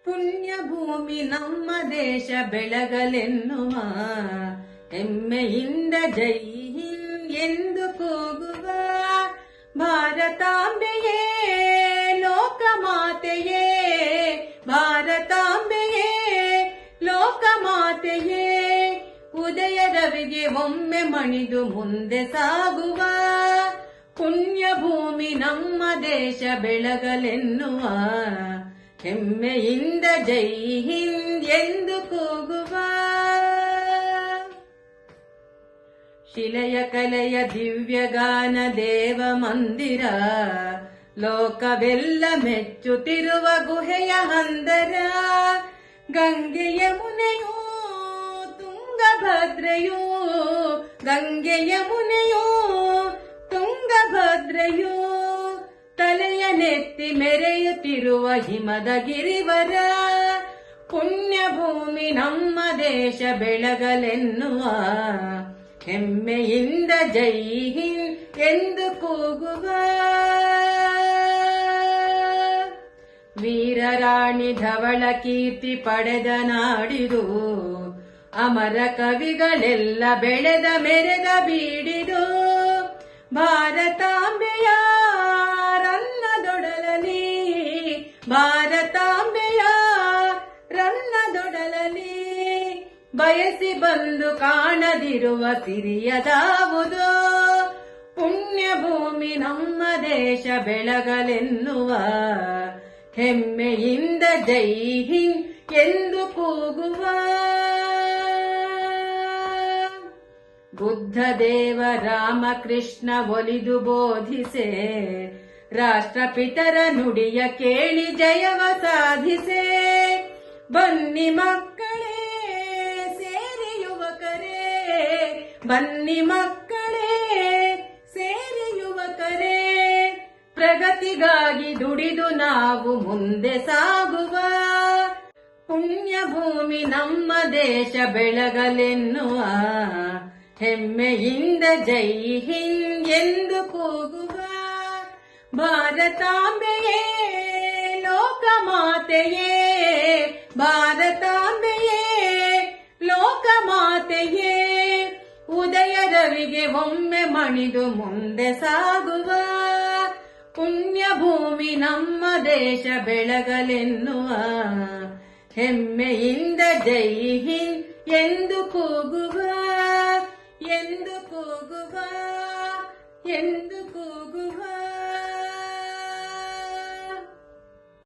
ಪುಣ್ಯ ಭೂಮಿ ನಮ್ಮ ದೇಶ ಬೆಳಗಲೆನ್ನುವ ಹೆಮ್ಮೆಯಿಂದ ಜೈ ಹಿಂದ್ ಎಂದು ಕೂಗುವ ಭಾರತಾಂಬೆಯೇ ಲೋಕಮಾತೆಯೇ, ಭಾರತಾಂಬೆಯೇ ಲೋಕಮಾತೆಯೇ, ಉದಯ ರವಿಗೆ ಒಮ್ಮೆ ಮಣಿದು ಮುಂದೆ ಸಾಗುವ ಪುಣ್ಯ ಭೂಮಿ ನಮ್ಮ ದೇಶ ಬೆಳಗಲೆನ್ನುವ ಹೆಮ್ಮೆಯಿಂದ ಜೈ ಹಿಂದ್ ಎಂದು ಕೂಗುವ. ಶಿಲೆಯ ಕಲೆಯ ದಿವ್ಯಗಾನ ದೇವ ಮಂದಿರ, ಲೋಕವೆಲ್ಲ ಮೆಚ್ಚುತ್ತಿರುವ ಗುಹೆಯ ಹಂದರ, ಗಂಗೆ ಯಮುನೆಯೂ ತುಂಗಭದ್ರೆಯೂ, ಗಂಗೆ ಯಮುನೆಯೂ ತುಂಗಭದ್ರೆಯೂ, ತಲೆಯ ನೆತ್ತಿ ಮೆರೆಯುತ್ತಿರುವ ಹಿಮದ ಗಿರಿವರ, ಪುಣ್ಯ ಭೂಮಿ ನಮ್ಮ ದೇಶ ಬೆಳಗಲೆನ್ನುವ ಹೆಮ್ಮೆಯಿಂದ ಜೈ ಹಿಂದ್ ಎಂದು ಕೂಗುವ. ವೀರರಾಣಿ ಧವಳ ಕೀರ್ತಿ ಪಡೆದ ನಾಡಿದು, ಅಮರ ಕವಿಗಳೆಲ್ಲ ಬೆಳೆದ ಮೆರೆದ ಬೀಡಿದು, ಭಾರತಾಂಬೆಯ ರನ್ನದೊಡಲಲಿ, ಭಾರತಾಂಬೆಯ ರನ್ನದೊಡಲಲಿ, ಬಯಸಿ ಬಂದು ಕಾಣದಿರುವ ಸಿರಿಯದಾವುದು, ಪುಣ್ಯ ಭೂಮಿ ನಮ್ಮ ದೇಶ ಬೆಳಗಲೆನ್ನುವ ಹೆಮ್ಮೆಯಿಂದ ಜೈ ಹಿಂದ್ ಎಂದು ಕೂಗುವ. ಬುದ್ಧ ದೇವ ರಾಮಕೃಷ್ಣ ಒಲಿದು ಬೋಧಿಸೆ, ರಾಷ್ಟ್ರಪಿತರ ನುಡಿಯ ಕೇಳಿ ಜಯವ ಸಾಧಿಸೆ, ಬನ್ನಿ ಮಕ್ಕಳೇ ಸೇರಿ ಯುವಕರೇ, ಬನ್ನಿ ಮಕ್ಕಳೇ ಸೇರಿ ಯುವಕರೇ, ಪ್ರಗತಿಗಾಗಿ ದುಡಿದು ನಾವು ಮುಂದೆ ಸಾಗುವ ಪುಣ್ಯ ಭೂಮಿ ನಮ್ಮ ದೇಶ ಬೆಳಗಲೆನ್ನುವ ಹೆಮ್ಮೆಯಿಂದ ಜೈ ಹಿಂದ್ ಎಂದು ಕೂಗುವ. ಭಾರತಾಂಬೆಯೇ ಲೋಕಮಾತೆಯೇ, ಭಾರತಾಂಬೆಯೇ ಲೋಕಮಾತೆಯೇ, ಉದಯ ರವಿಗೆ ಒಮ್ಮೆ ಮಣಿದು ಮುಂದೆ ಸಾಗುವ ಪುಣ್ಯ ಭೂಮಿ ನಮ್ಮ ದೇಶ ಬೆಳಗಲೆನ್ನುವ ಹೆಮ್ಮೆಯಿಂದ ಜೈ ಹಿಂದ್ ಎಂದು ಕೂಗುವ, ಎಂದು ಕೂಗುವ, ಎಂದು ಕೂಗುವ.